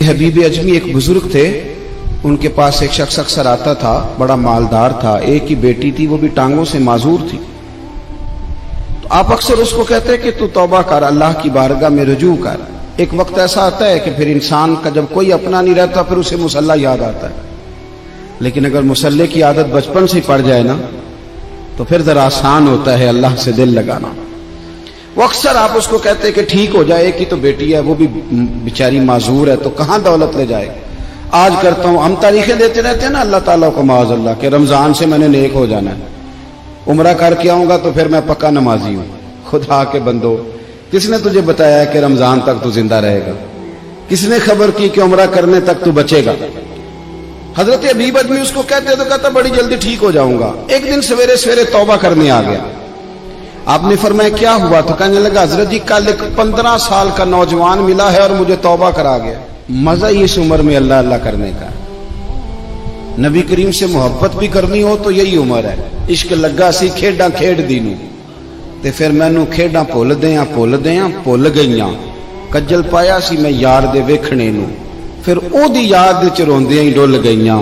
हबीब अजमी एक बुजुर्ग थे, उनके पास एक शख्स अक्सर आता था, बड़ा मालदार था, एक ही बेटी थी, वो भी टांगों से माजूर थी। तो आप अक्सर उसको कहते हैं कि तू तौबा कर, अल्लाह की बारगाह में रुजू कर। एक वक्त ऐसा आता है कि फिर इंसान का जब कोई अपना नहीं रहता फिर उसे मुसल्ला याद आता है, लेकिन अगर मुसल्ले की आदत बचपन से पड़ जाए ना तो फिर जरा आसान होता है अल्लाह से दिल लगाना। वो अक्सर आप उसको कहते हैं कि ठीक हो जाए, एक ही तो बेटी है, वो भी बेचारी माजूर है, तो कहां दौलत ले जाए। आज करता हूं, हम तारीखें देते रहते हैं ना अल्लाह ताला को माज़अल्लाह के रमजान से मैंने नेक हो जाना है, उम्रा करके आऊंगा तो फिर मैं पक्का नमाजी हूं। खुदा के बंदो, किसने तुझे बताया कि रमजान तक तू जिंदा रहेगा? किसने खबर की कि उम्रा करने तक तू बचेगा? हजरत हबीब अजमी उसको कहते तो कहता बड़ी जल्दी ठीक हो जाऊंगा। एक दिन सवेरे सवेरे तौबा करने आ गया। आपने फरमाया क्या हुआ? तो कहने लगा हजरत जी कल एक 15 साल का नौजवान मिला है और मुझे तौबा करा गया। मजा ही इस उम्र में अल्लाह अल्लाह करने का। नबी करीम से मोहब्बत भी करनी हो तो यही उम्र है। इश्क लगा सी खेडा खेड दी नूं ते फिर मैनू खेडा भुल गईयां। कज्जल पाया सी मैं यार दे वेखणे नूं, फिर ओदी याद च रोंदियां ही डुल गईयां।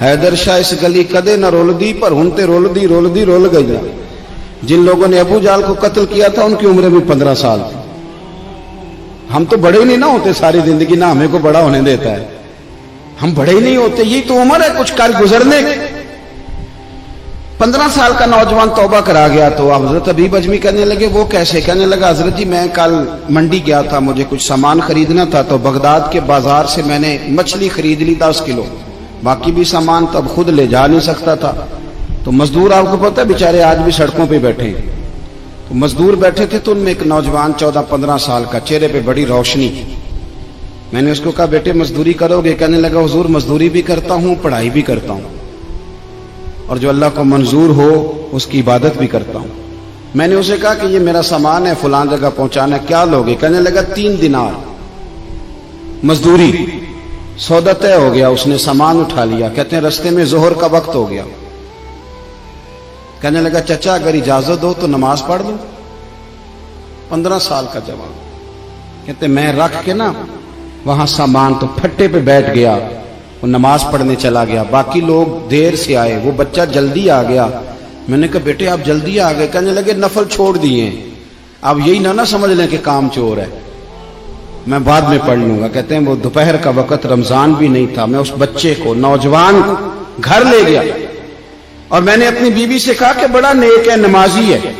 हैदर शाह इस गली कदे न रुलदी, पर हुण ते रुल गईयां। जिन लोगों ने अबू जाल को कत्ल किया था उनकी उम्र भी 15 साल थी। हम तो बड़े ही नहीं ना होते सारी जिंदगी, ना हमें को बड़ा होने देता है, हम बड़े ही नहीं होते। यही तो उम्र है कुछ कर गुजरने। 15 साल का नौजवान तौबा करा गया। तो हजरत हबीब अजमी कहने लगे वो कैसे? कहने लगा हजरत जी मैं कल मंडी गया था, मुझे कुछ सामान खरीदना था, तो बगदाद के बाजार से मैंने मछली खरीद ली 10 किलो, बाकी भी सामान तो अब खुद ले जा नहीं सकता था। तो मजदूर आपको पता है बेचारे आज भी सड़कों पे बैठे हैं। तो मजदूर बैठे थे तो उनमें एक नौजवान 14-15 साल का, चेहरे पे बड़ी रोशनी। मैंने उसको कहा बेटे मजदूरी करोगे? कहने लगा हुजूर मजदूरी भी करता हूं, पढ़ाई भी करता हूं, और जो अल्लाह को मंजूर हो उसकी इबादत भी करता हूं। मैंने उसे कहा कि ये मेरा सामान है, फलां जगह पहुंचाना, क्या लोगे? कहने लगा 3 दिनार मजदूरी। सौदा तय हो गया, उसने सामान उठा लिया। कहते हैं रस्ते में जोहर का वक्त हो गया। कहने लगा चचा अगर इजाजत दो तो नमाज पढ़ लूं। 15 साल का जवान। कहते मैं रख के ना वहां सामान तो फट्टे पे बैठ गया, वो नमाज पढ़ने चला गया। बाकी लोग देर से आए, वो बच्चा जल्दी आ गया। मैंने कहा बेटे आप जल्दी आ गए? कहने लगे नफल छोड़ दिए, अब यही ना समझ लें कि काम चोर है, मैं बाद में पढ़ लूंगा। कहते हैं वो दोपहर का वक्त, रमजान भी नहीं था, मैं उस बच्चे को, नौजवान को घर ले गया और मैंने अपनी बीवी से कहा कि बड़ा नेक है, नमाजी है।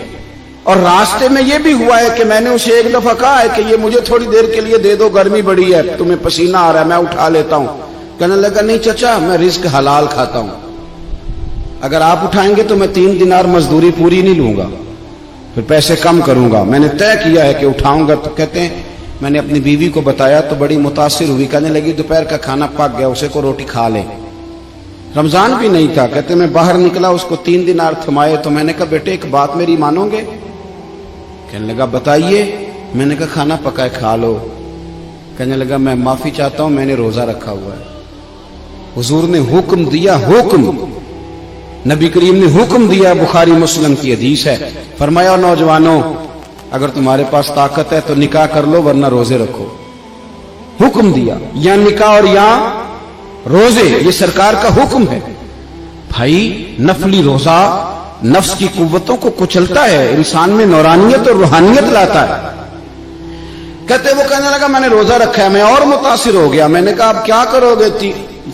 और रास्ते में यह भी हुआ है कि मैंने उसे एक दफा कहा है कि ये मुझे थोड़ी देर के लिए दे दो, गर्मी बड़ी है, तुम्हें पसीना आ रहा है, मैं उठा लेता हूं। कहने लगा नहीं चचा मैं रिस्क हलाल खाता हूं, अगर आप उठाएंगे तो मैं 3 दिनार मजदूरी पूरी नहीं लूंगा, फिर पैसे कम करूंगा। मैंने तय किया है कि उठाऊंगा। तो कहते हैं मैंने अपनी बीवी को बताया तो बड़ी मुतासिर हुई। कहने लगी दोपहर का खाना पक गया, उसे को रोटी खा ले। रमजान भी नहीं था। कहते मैं बाहर निकला, उसको 3 दिनार थमाए। तो मैंने कहा बेटे एक बात मेरी मानोगे? कहने लगा बताइए। मैंने कहा खाना पकाए खा लो। कहने लगा मैं माफी चाहता हूं, मैंने रोजा रखा हुआ है। हुजूर ने हुक्म दिया, हुक्म, नबी करीम ने हुक्म दिया, बुखारी मुस्लिम की हदीस है। फरमाया नौजवानों अगर तुम्हारे पास ताकत है तो निकाह कर लो, वरना रोजे रखो। हुक्म दिया, या निकाह और या रोजे, ये सरकार का हुक्म है। भाई नफली रोजा नफ्स की कुव्वतों को कुचलता है, इंसान में नौरानियत और रूहानियत लाता है। कहते वो कहने लगा मैंने रोजा रखा है। मैं और मुतासिर हो गया। मैंने कहा आप क्या करोगे?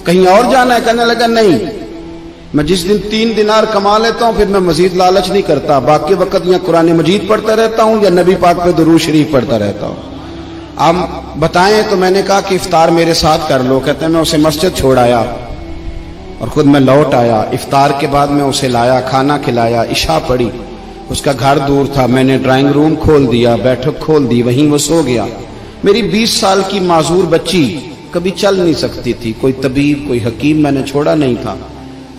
कहीं और जाना है? कहने लगा नहीं, मैं जिस दिन 3 दिनार कमा लेता हूं फिर मैं मजीद लालच नहीं करता, बाकी वक्त या कुरान मजीद पढ़ता रहता हूं या नबी पाक पे दुरूद शरीफ पढ़ता रहता हूं। आप बताएं। तो मैंने कहा कि इफ्तार मेरे साथ कर लो। कहते हैं मैं उसे मस्जिद छोड़ आया और खुद मैं लौट आया। इफ्तार के बाद मैं उसे लाया, खाना खिलाया, इशा पढ़ी। उसका घर दूर था, मैंने ड्राइंग रूम खोल दिया, बैठक खोल दी, वहीं वो सो गया। मेरी 20 साल की माजूर बच्ची कभी चल नहीं सकती थी, कोई तबीब कोई हकीम मैंने छोड़ा नहीं था,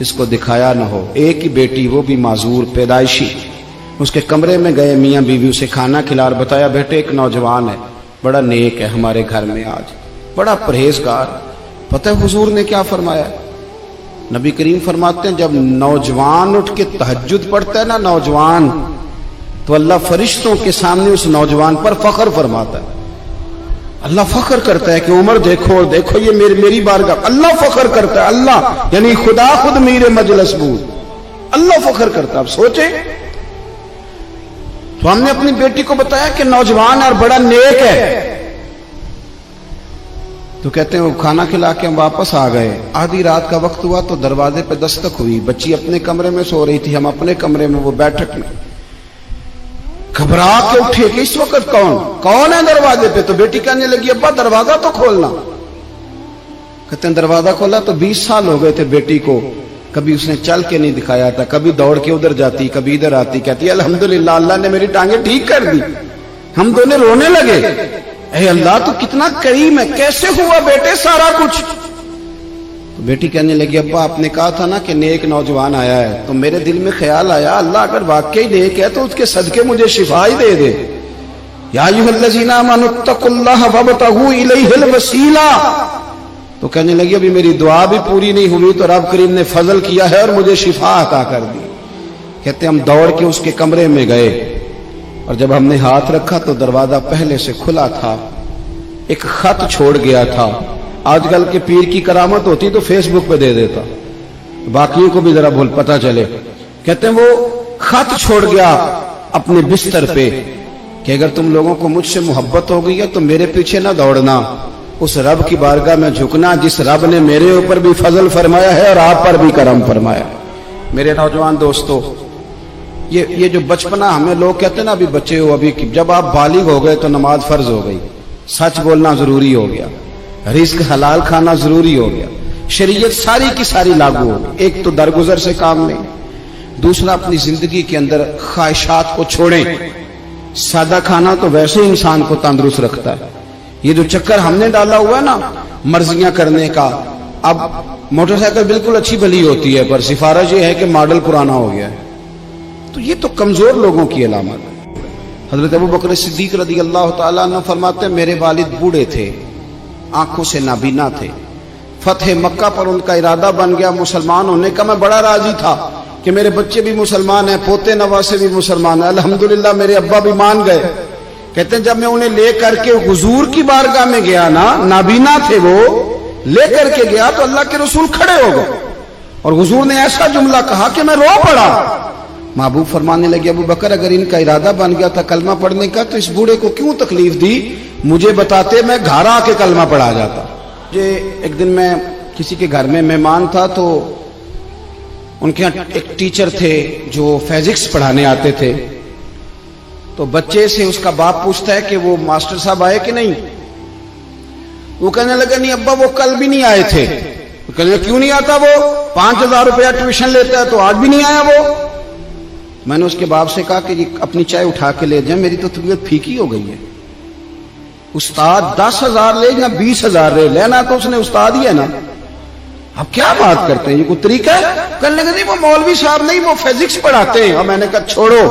इसको दिखाया न हो। एक ही बेटी, वो भी माजूर पैदाइशी। उसके कमरे में गए, मियाँ बीवी उसे खाना खिला और बताया बेटे एक नौजवान है, बड़ा नेक है हमारे घर में, आज बड़ा परहेजगार। पता है हुजूर ने क्या फरमाया? नबी करीम फरमाते हैं जब नौजवान उठ के तहज्जुद पढ़ता है ना नौजवान, तो अल्लाह फरिश्तों के सामने उस नौजवान पर फख्र फरमाता है। अल्लाह फख्र करता है कि उमर देखो और देखो ये मेरी बारगाह। अल्लाह फख्र करता है, अल्लाह यानी खुदा खुद मीरे मजलिस बूद, अल्लाह फख्र करता है। आप सोचे, तो हमने अपनी बेटी को बताया कि नौजवान और बड़ा नेक है, तो कहते हैं वो खाना खिला के हम वापस आ गए। आधी रात का वक्त हुआ तो दरवाजे पे दस्तक हुई। बच्ची अपने कमरे में सो रही थी, हम अपने कमरे में, वो बैठक में। घबरा के उठे कि इस वक्त कौन है दरवाजे पे? तो बेटी कहने लगी अब्बा दरवाजा तो खोलना। कहते हैं दरवाजा खोला तो 20 साल हो गए थे बेटी को, कभी उसने चल के नहीं दिखाया था, कभी दौड़ के उधर जाती, कभी इधर आती। कहती अल्हम्दुलिल्लाह अल्लाह ने मेरी टांगे ठीक कर दी। हम दोनों रोने लगे, ऐ अल्लाह तू कितना करीम है, कैसे हुआ बेटे सारा कुछ? तो बेटी कहने लगी अब्बा आपने कहा था ना कि नेक नौजवान आया है, तो मेरे दिल में ख्याल आया अल्लाह अगर वाकई नेक है तो उसके सदके मुझे शिफा ही दे दे। या अय्युहल्लज़ीना आमनुत्तकुल्लाह वब्तगू इलैहिल वसीला। तो कहने लगी अभी मेरी दुआ भी पूरी नहीं हुई तो रब करीम ने फजल किया है और मुझे शिफा अता कर दी। कहते हम दौड़ के उसके कमरे में गए और जब हमने हाथ रखा तो दरवाजा पहले से खुला था, एक खत छोड़ गया था। आजकल के पीर की करामत होती तो फेसबुक पे दे देता, बाकियों को भी जरा भूल पता चले। कहते हैं वो खत छोड़ गया अपने बिस्तर पे कि अगर तुम लोगों को मुझसे मोहब्बत हो गई है तो मेरे पीछे ना दौड़ना, उस रब की बारगाह में झुकना जिस रब ने मेरे ऊपर भी फजल फरमाया है और आप पर भी करम फरमाया। मेरे नौजवान दोस्तों, ये जो बचपना हमें लोग कहते हैं ना अभी बच्चे हो, अभी जब आप बालिग हो गए तो नमाज फर्ज हो गई, सच बोलना जरूरी हो गया, रिस्क हलाल खाना जरूरी हो गया, शरीयत सारी की सारी लागू हो गई। एक तो दरगुजर से काम लें, दूसरा अपनी जिंदगी के अंदर ख्वाहिशात को छोड़ें। सादा खाना तो वैसे ही इंसान को तंदुरुस्त रखता है। ये जो चक्कर हमने डाला हुआ है ना मर्जियां करने का, अब मोटरसाइकिल बिल्कुल अच्छी भली होती है पर सिफारिश ये है कि मॉडल पुराना हो गया है, तो ये तो कमजोर लोगों की अलामत है। हजरत अबू बकर सिद्दीक रज़ी अल्लाह तआला अन्हु फरमाते हैं मेरे वालिद बूढ़े थे, आंखों से नाबीना थे। फतह मक्का पर उनका इरादा बन गया मुसलमान होने का। मैं बड़ा राजी था कि मेरे बच्चे भी मुसलमान हैं, पोते नवासे भी मुसलमान हैं, अल्हम्दुलिल्लाह मेरे अब्बा भी मान गए। कहते हैं जब मैं उन्हें ले करके हुजूर की बारगाह में गया ना, नाबीना थे वो, ले करके गया तो अल्लाह के रसूल खड़े हो गए और हुजूर ने ऐसा जुमला कहा कि मैं रो पड़ा। महबूब फरमाने लगे अबू बकर अगर इनका इरादा बन गया था कलमा पढ़ने का तो इस बूढ़े को क्यों तकलीफ दी, मुझे बताते मैं घर आके कलमा पढ़ा जाता। मुझे एक दिन मैं किसी के घर में मेहमान था तो उनके यहाँ एक टीचर थे जो फिजिक्स पढ़ाने आते थे। तो बच्चे से उसका बाप पूछता है कि वो मास्टर साहब आए कि नहीं। वो कहने लगा नहीं अब्बा वो कल भी नहीं आए थे। तो कहने लगा क्यों नहीं आता, वो 5000 रुपया ट्यूशन लेता है तो आज भी नहीं आया वो। मैंने उसके बाप से कहा कि अपनी चाय उठा के ले जाए, मेरी तो तबीयत फीकी हो गई है। उस्ताद 10,000 ले या 20,000 ले, लेना तो उसने उस्ताद ही है ना। अब क्या बात करते हैं, ये कोई तरीका है? कहने लगे नहीं वो मौलवी साहब नहीं, वो फिजिक्स पढ़ाते हैं। और मैंने कहा छोड़ो,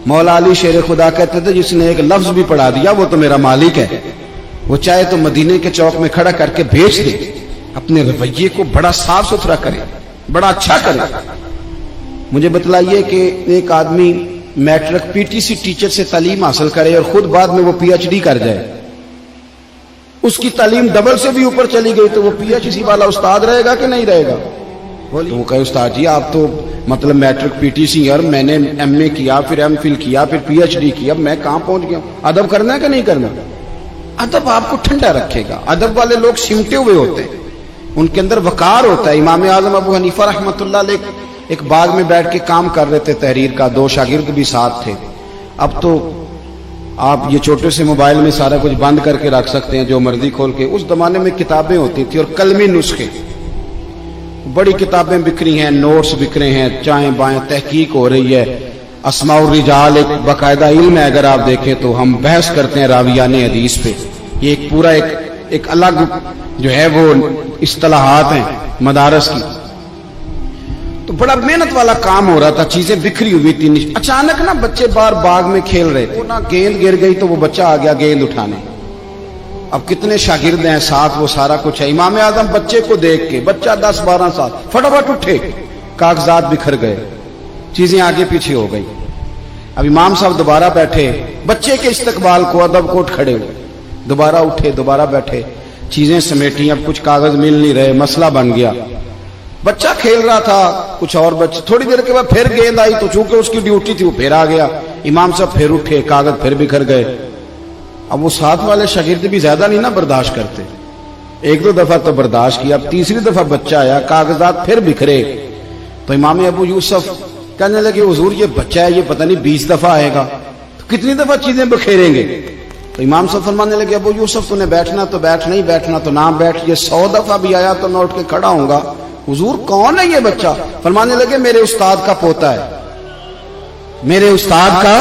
मौला अली शेर खुदा कहते थे जिसने एक लफ्ज भी पढ़ा दिया वो तो मेरा मालिक है। वो चाहे तो मदीने के चौक में खड़ा करके भेज दे, अपने रवैये को बड़ा साफ सुथरा करे, बड़ा अच्छा करे। मुझे बतलाइए कि एक आदमी मैट्रिक पीटीसी टीचर से तालीम हासिल करे और खुद बाद में वो पीएचडी कर जाए, उसकी तालीम डबल से भी ऊपर चली गई तो वो पीएचडी वाला उस्ताद रहेगा कि नहीं रहेगा? बोलिए। तो वो कहे उस्ताद जी आप तो मतलब मैट्रिक पीटीसी और मैंने एमए किया, फिर एमफिल किया, फिर पीएचडी किया, मैं कहां पहुंच गया। अदब करना है कि नहीं करना? अदब आपको ठंडा रखेगा। अदब वाले लोग सिमटे हुए होते हैं, उनके अंदर वकार होता है। इमाम आजम अबू हनीफा रहमतुल्लाह अलैह एक बाग में बैठ के काम कर रहे थे तहरीर का, 2 शागिर्द भी साथ थे। अब तो आप ये छोटे से मोबाइल में सारा कुछ बंद करके रख सकते हैं, जो मर्जी खोल के। उस जमाने में किताबें होती थी और कलमी नुस्खे, बड़ी किताबें बिखरी हैं, नोट्स बिखरे हैं, चाएं बाएं तहकीक हो रही है। अस्माउर रिजाल एक बाकायदा इल्म है, अगर आप देखें तो हम बहस करते हैं रावियाने हदीस पे। ये एक पूरा एक अलग जो है वो इस्तिलाहात हैं मदारस की। तो बड़ा मेहनत वाला काम हो रहा था, चीजें बिखरी हुई थी। अचानक ना बच्चे बाहर बाग में खेल रहे थे, ना गेंद गिर गई तो वो बच्चा आ गया गेंद उठाने। अब कितने शागिर्द हैं साथ, वो सारा कुछ है। इमाम आजम बच्चे को देख के, बच्चा 10-12 साल, फटाफट उठे, कागजात बिखर गए, चीजें आगे पीछे हो गई। अब इमाम साहब दोबारा बैठे, बच्चे के इस्तकबाल को अदब कोट खड़े हुए। دوبارہ اٹھے, دوبارہ بیٹھے, چیزیں سمیٹی, اب کچھ کاغذ مل نہیں رہے, مسئلہ بن گیا. بچہ کھیل رہا تھا, کچھ اور بچے, تھوڑی دیر کے بعد پھر گیند آئی تو چونکہ اس کی ڈیوٹی تھی وہ پھر آ گیا. امام صاحب پھر اٹھے, کاغذ پھر بکھر گئے. اب وہ ساتھ والے شاگرد بھی زیادہ نہیں نا برداشت کرتے, ایک دو دفعہ تو برداشت کیا, اب تیسری دفعہ بچہ آیا, کاغذات پھر بکھرے. تو امام ابو یوسف کہنے لگے حضور یہ بچہ ہے, یہ پتہ نہیں 20 دفعہ آئے گا, تو کتنی دفعہ چیزیں بکھیریں گے. تو امام صاحب فرمانے لگے ابو یوسف تو نے بیٹھنا تو بیٹھ, نہیں بیٹھنا تو نہ بیٹھ, یہ 100 دفعہ بھی آیا تو میں اٹھ کے کھڑا ہوں گا. حضور کون ہے یہ بچہ؟ فرمانے لگے میرے استاد کا پوتا ہے, میرے استاد کا.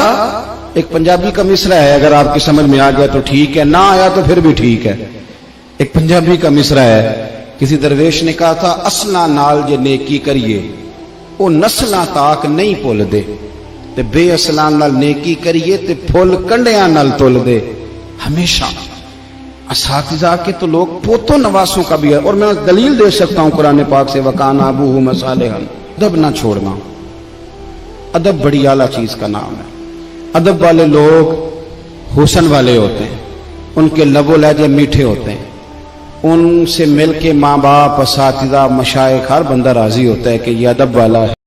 ایک پنجابی کا مصرع ہے, اگر آپ کی سمجھ میں آ گیا تو ٹھیک ہے, نہ آیا تو پھر بھی ٹھیک ہے. ایک پنجابی کا مصرع ہے, کسی درویش نے کہا تھا اسنا نال جے نیکی کریے وہ نسلاں تاک نہیں بھول دے, تے بے اصلاں نال نیکی کریے تے پھول کنڈیاں نال تول دے. ہمیشہ اساتذہ کے تو لوگ پوتوں نواسوں کا بھی ہے, اور میں دلیل دے سکتا ہوں قرآن پاک سے, وکان ابوہما صالحا. ادب نہ چھوڑنا, ادب بڑی اعلیٰ چیز کا نام ہے. ادب والے لوگ حسن والے ہوتے ہیں, ان کے لب و لہجے میٹھے ہوتے ہیں, ان سے مل کے ماں باپ, اساتذہ, مشائخ, ہر بندہ راضی ہوتا ہے کہ یہ ادب والا ہے.